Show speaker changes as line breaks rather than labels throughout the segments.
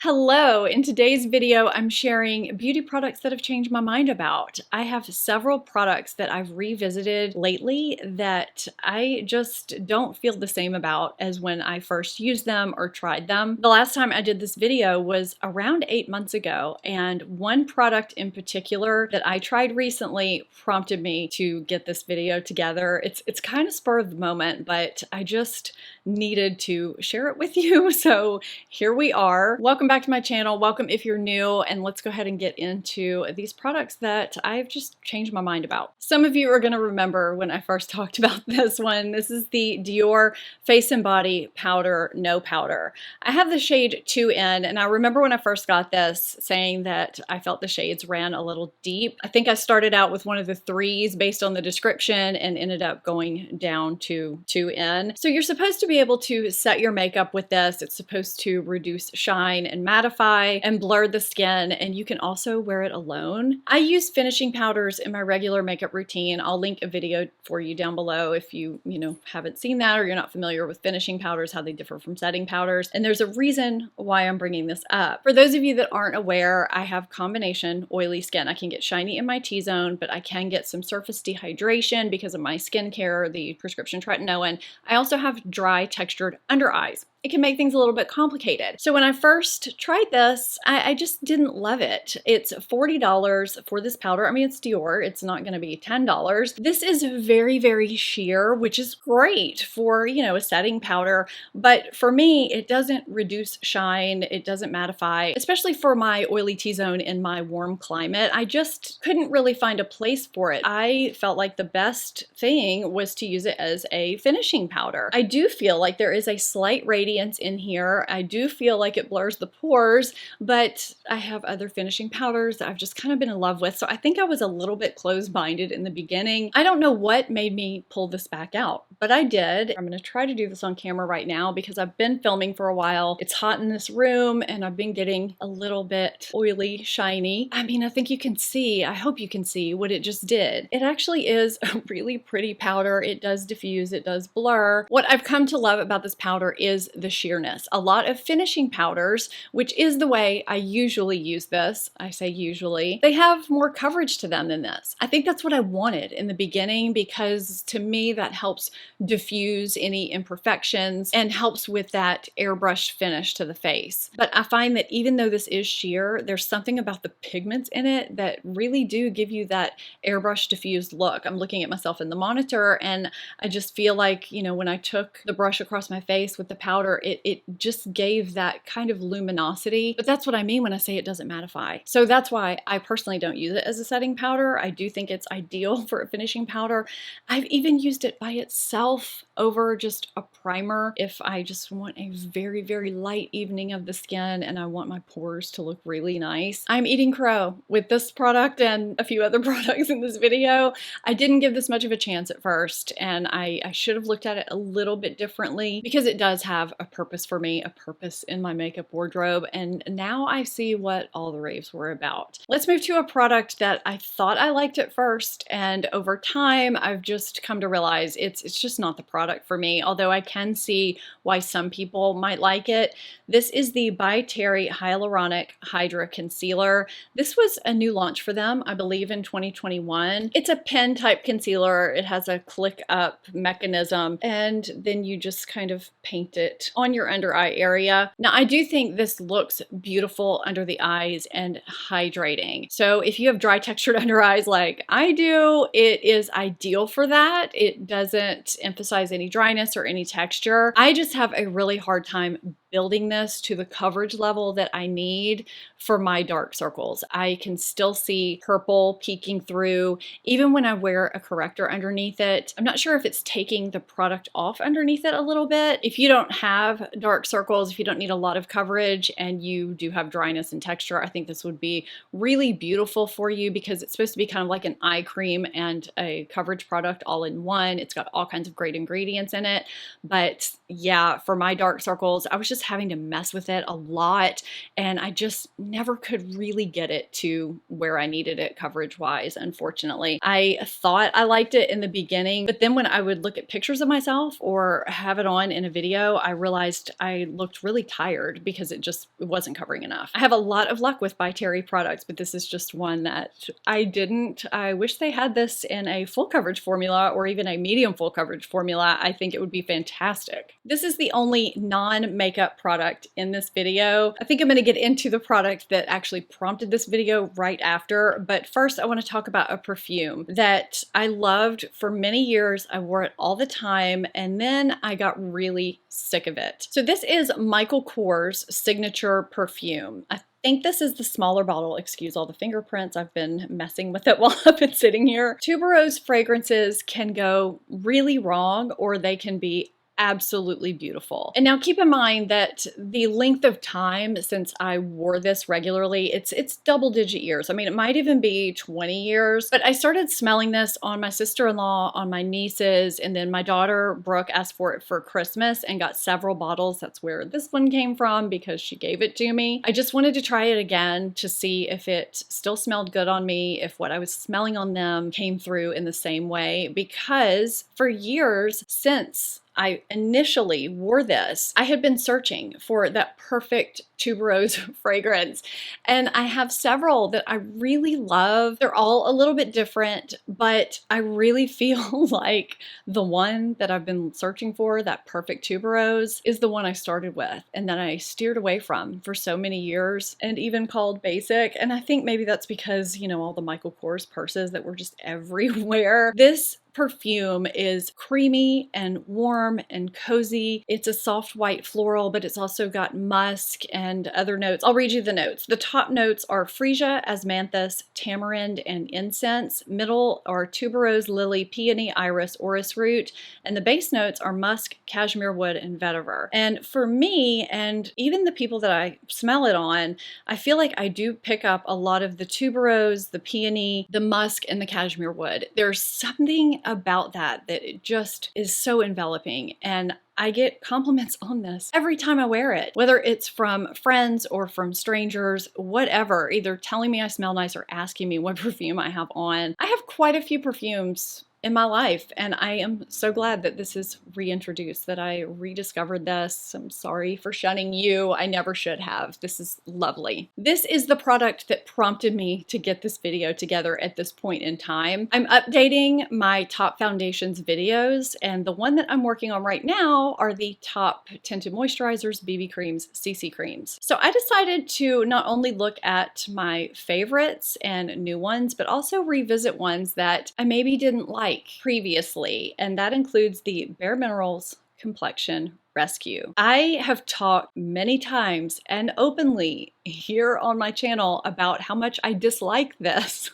Hello, in today's video, I'm sharing beauty products that have changed my mind about. I have several products that I've revisited lately that I just don't feel the same about as when I first used them or tried them. The last time I did this video was around 8 months ago, and one product in particular that I tried recently prompted me to get this video together. It's kind of spur of the moment, but I just needed to share it with you. So here we are. Welcome back to my channel. Welcome if you're new, and let's go ahead and get into these products that I've just changed my mind about. Some of you are going to remember when I first talked about this one. This is the Dior Face and Body Powder No Powder. I have the shade 2N, and I remember when I first got this saying that I felt the shades ran a little deep. I think I started out with one of the 3s based on the description and ended up going down to 2N. So you're supposed to be able to set your makeup with this. It's supposed to reduce shine and mattify and blur the skin, and you can also wear it alone. I use finishing powders in my regular makeup routine. I'll link a video for you down below if you haven't seen that or you're not familiar with finishing powders, how they differ from setting powders. And there's a reason why I'm bringing this up. For those of you that aren't aware, I have combination oily skin. I can get shiny in my T-zone, but I can get some surface dehydration because of my skincare, the prescription tretinoin. I also have dry textured under eyes. It can make things a little bit complicated. So when I first tried this, I just didn't love it. It's $40 for this powder. I mean, it's Dior. It's not going to be $10. This is very, very sheer, which is great for, a setting powder. But for me, it doesn't reduce shine. It doesn't mattify, especially for my oily T-zone in my warm climate. I just couldn't really find a place for it. I felt like the best thing was to use it as a finishing powder. I do feel like there is a slight radiance in here. I do feel like it blurs the pores, but I have other finishing powders that I've just kind of been in love with. So I think I was a little bit closed-minded in the beginning. I don't know what made me pull this back out, but I did. I'm going to try to do this on camera right now because I've been filming for a while. It's hot in this room and I've been getting a little bit oily, shiny. I mean, I think you can see, I hope you can see what it just did. It actually is a really pretty powder. It does diffuse, it does blur. What I've come to love about this powder is the sheerness. A lot of finishing powders, which is the way I usually use this, I say usually, they have more coverage to them than this. I think that's what I wanted in the beginning because to me that helps diffuse any imperfections and helps with that airbrushed finish to the face. But I find that even though this is sheer, there's something about the pigments in it that really do give you that airbrush diffused look. I'm looking at myself in the monitor and I just feel like, when I took the brush across my face with the powder, it just gave that kind of luminosity. But that's what I mean when I say it doesn't mattify. So that's why I personally don't use it as a setting powder. I do think it's ideal for a finishing powder. I've even used it by itself over just a primer if I just want a very, very light evening of the skin and I want my pores to look really nice. I'm eating crow with this product and a few other products in this video. I didn't give this much of a chance at first, and I should have looked at it a little bit differently because it does have a purpose for me, a purpose in my makeup wardrobe, and now I see what all the raves were about. Let's move to a product that I thought I liked at first, and over time I've just come to realize it's just not the product for me, although I can see why some people might like it. This is the By Terry Hyaluronic Hydra Concealer. This was a new launch for them, I believe in 2021. It's a pen type concealer. It has a click up mechanism, and then you just kind of paint it on your under eye area. Now, I do think this looks beautiful under the eyes and hydrating. So if you have dry textured under eyes like I do, it is ideal for that. It doesn't emphasize any dryness or any texture. I just have a really hard time building this to the coverage level that I need for my dark circles. I can still see purple peeking through even when I wear a corrector underneath it. I'm not sure if it's taking the product off underneath it a little bit. If you don't have dark circles, if you don't need a lot of coverage and you do have dryness and texture, I think this would be really beautiful for you because it's supposed to be kind of like an eye cream and a coverage product all in one. It's got all kinds of great ingredients in it. But yeah, for my dark circles, I was just just having to mess with it a lot, and I just never could really get it to where I needed it coverage wise, unfortunately. I thought I liked it in the beginning, but then when I would look at pictures of myself or have it on in a video, I realized I looked really tired because it wasn't covering enough. I have a lot of luck with By Terry products, but this is just one that I didn't. I wish they had this in a full coverage formula or even a medium full coverage formula. I think it would be fantastic. This is the only non-makeup product in this video. I think I'm going to get into the product that actually prompted this video right after, but first I want to talk about a perfume that I loved for many years. I wore it all the time, and then I got really sick of it. So this is Michael Kors signature perfume. I think this is the smaller bottle. Excuse all the fingerprints. I've been messing with it while I've been sitting here. Tuberose fragrances can go really wrong, or they can be absolutely beautiful. And now keep in mind that the length of time since I wore this regularly, it's double-digit years. I mean, it might even be 20 years, but I started smelling this on my sister-in-law, on my nieces, and then my daughter Brooke asked for it for Christmas and got several bottles. That's where this one came from because she gave it to me. I just wanted to try it again to see if it still smelled good on me, if what I was smelling on them came through in the same way, because for years since I initially wore this, I had been searching for that perfect tuberose fragrance, and I have several that I really love. They're all a little bit different, but I really feel like the one that I've been searching for, that perfect tuberose, is the one I started with and that I steered away from for so many years and even called basic. And I think maybe that's because, you know, all the Michael Kors purses that were just everywhere. This perfume is creamy and warm and cozy. It's a soft white floral, but it's also got musk and other notes. I'll read you the notes. The top notes are freesia, osmanthus, tamarind, and incense. Middle are tuberose, lily, peony, iris, orris root. And the base notes are musk, cashmere wood, and vetiver. And for me, and even the people that I smell it on, I feel like I do pick up a lot of the tuberose, the peony, the musk, and the cashmere wood. There's something about that it just is so enveloping, and I get compliments on this every time I wear it, whether it's from friends or from strangers, whatever, either telling me I smell nice or asking me what perfume I have on. I have quite a few perfumes in my life, and I am so glad that this is reintroduced, that I rediscovered this. I'm sorry for shunning you. I never should have. This is lovely. This is the product that prompted me to get this video together at this point in time. I'm updating my top foundations videos, and the one that I'm working on right now are the top tinted moisturizers, BB creams, CC creams. So I decided to not only look at my favorites and new ones, but also revisit ones that I maybe didn't like previously, and that includes the BareMinerals Complexion Rescue. I have talked many times and openly here on my channel about how much I dislike this.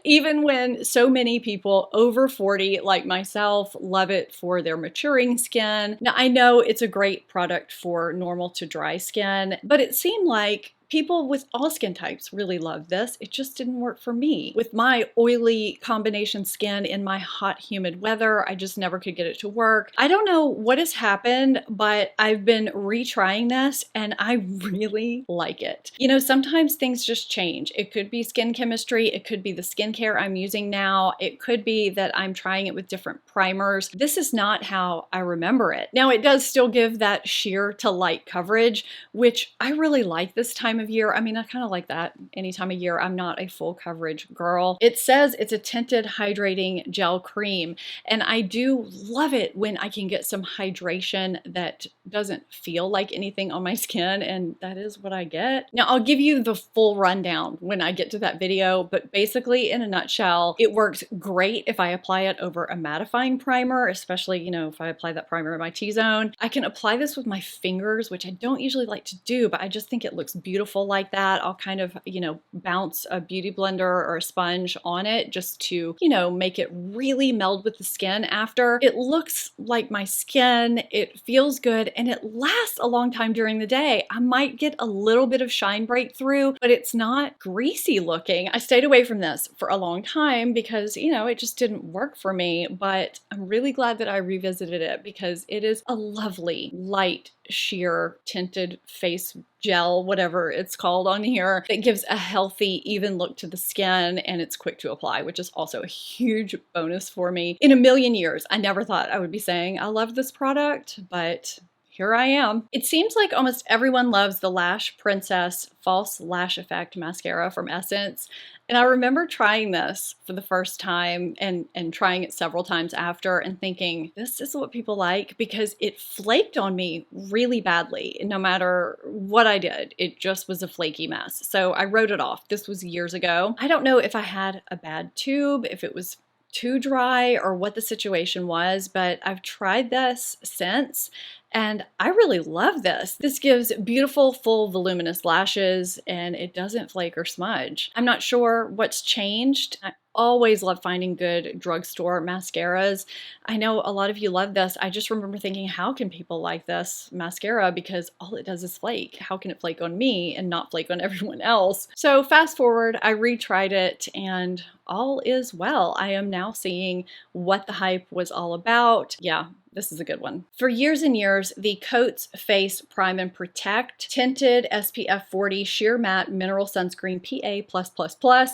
Even when so many people over 40 like myself love it for their maturing skin. Now I know it's a great product for normal to dry skin, but it seemed like people with all skin types really love this. It just didn't work for me. With my oily combination skin in my hot, humid weather, I just never could get it to work. I don't know what has happened, but I've been retrying this and I really like it. You know, sometimes things just change. It could be skin chemistry. It could be the skincare I'm using now. It could be that I'm trying it with different primers. This is not how I remember it. Now, it does still give that sheer to light coverage, which I really like this time of year. I mean, I kind of like that any time of year. I'm not a full coverage girl. It says it's a tinted hydrating gel cream, and I do love it when I can get some hydration that doesn't feel like anything on my skin, and that is what I get. Now, I'll give you the full rundown when I get to that video, but basically, in a nutshell, it works great if I apply it over a mattifying primer, especially, you know, if I apply that primer in my T-zone. I can apply this with my fingers, which I don't usually like to do, but I just think it looks beautiful like that. I'll kind of, you know, bounce a beauty blender or a sponge on it just to, you know, make it really meld with the skin after. It looks like my skin, it feels good, and it lasts a long time during the day. I might get a little bit of shine breakthrough, but it's not greasy looking. I stayed away from this for a long time because, you know, it just didn't work for me, but I'm really glad that I revisited it because it is a lovely, light, sheer tinted face gel, whatever it's called on here, that gives a healthy, even look to the skin, and it's quick to apply, which is also a huge bonus for me. In a million years, I never thought I would be saying I love this product, but here I am. It seems like almost everyone loves the Lash Princess False Lash Effect Mascara from Essence. And I remember trying this for the first time and trying it several times after and thinking, this is what people like, because it flaked on me really badly. No matter what I did, it just was a flaky mess. So I wrote it off. This was years ago. I don't know if I had a bad tube, if it was too dry, or what the situation was, but I've tried this since. And I really love this. This gives beautiful, full, voluminous lashes, and it doesn't flake or smudge. I'm not sure what's changed. I always love finding good drugstore mascaras. I know a lot of you love this. I just remember thinking, how can people like this mascara? Because all it does is flake. How can it flake on me and not flake on everyone else? So fast forward, I retried it and all is well. I am now seeing what the hype was all about. Yeah. This is a good one. For years and years, the Cotz Face Prime and Protect Tinted SPF 40 Sheer Matte Mineral Sunscreen PA+++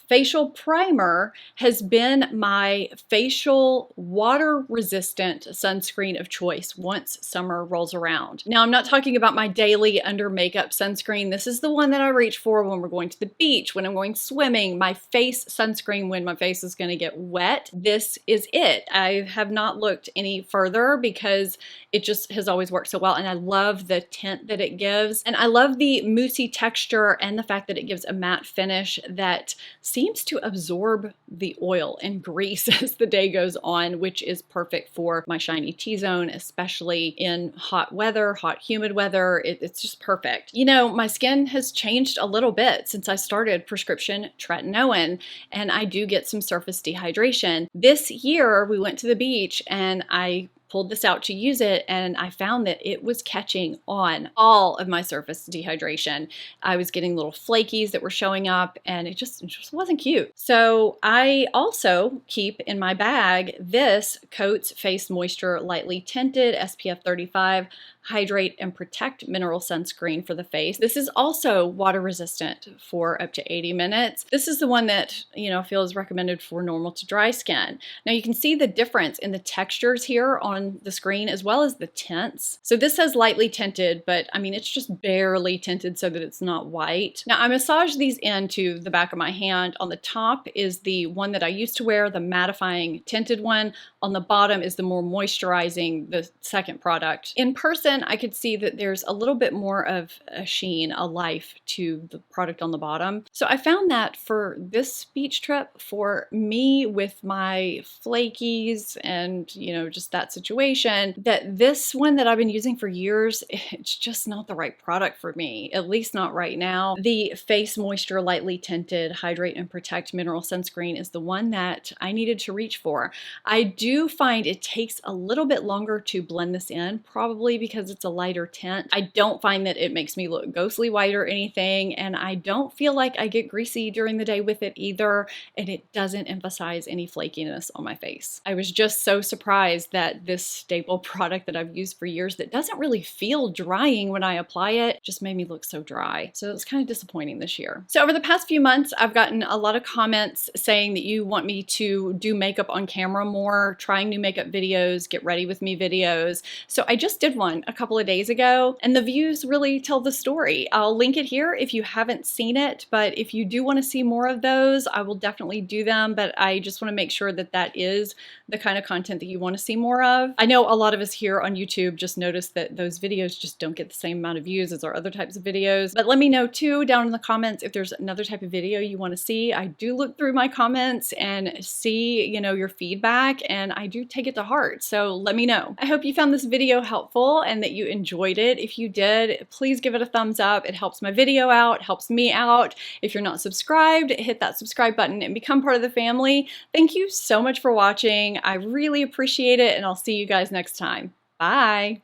facial primer has been my facial water-resistant sunscreen of choice once summer rolls around. Now, I'm not talking about my daily under makeup sunscreen. This is the one that I reach for when we're going to the beach, when I'm going swimming, my face sunscreen when my face is going to get wet. This is it. I have not looked any further because it just has always worked so well, and I love the tint that it gives, and I love the moussey texture and the fact that it gives a matte finish that seems to absorb the oil and grease as the day goes on, which is perfect for my shiny T-zone, especially in hot weather, hot, humid weather. It's just perfect. You know, my skin has changed a little bit since I started prescription tretinoin, and I do get some surface dehydration. This year, we went to the beach and I pulled this out to use it, and I found that it was catching on all of my surface dehydration. I was getting little flakies that were showing up, and it just wasn't cute. So I also keep in my bag this Cotz Face Moisture Lightly Tinted SPF 35 Hydrate and Protect Mineral Sunscreen for the face. This is also water resistant for up to 80 minutes. This is the one that, you know, feels recommended for normal to dry skin. Now you can see the difference in the textures here on the screen as well as the tints. So this says lightly tinted, but I mean, it's just barely tinted so that it's not white. Now I massage these into the back of my hand. On the top is the one that I used to wear, the mattifying tinted one. On the bottom is the more moisturizing, the second product. In person, I could see that there's a little bit more of a sheen, a life to the product on the bottom. So I found that for this beach trip, for me with my flakies and, you know, just that situation, that this one that I've been using for years, it's just not the right product for me, at least not right now. The Face Moisture Lightly Tinted Hydrate and Protect Mineral Sunscreen is the one that I needed to reach for. I do find it takes a little bit longer to blend this in, probably because it's a lighter tint. I don't find that it makes me look ghostly white or anything, and I don't feel like I get greasy during the day with it either, and it doesn't emphasize any flakiness on my face. I was just so surprised that this staple product that I've used for years that doesn't really feel drying when I apply it just made me look so dry. So it's kind of disappointing this year. So over the past few months, I've gotten a lot of comments saying that you want me to do makeup on camera more, trying new makeup videos, get ready with me videos. So I just did one a couple of days ago, and the views really tell the story. I'll link it here if you haven't seen it, but if you do want to see more of those, I will definitely do them, but I just want to make sure that that is the kind of content that you want to see more of. I know a lot of us here on YouTube just noticed that those videos just don't get the same amount of views as our other types of videos, but let me know too down in the comments if there's another type of video you want to see. I do look through my comments and see, you know, your feedback, and I do take it to heart, so let me know. I hope you found this video helpful and that you enjoyed it. If you did, please give it a thumbs up. It helps my video out, helps me out. If you're not subscribed, hit that subscribe button and become part of the family. Thank you so much for watching. I really appreciate it, and I'll see you guys next time. Bye.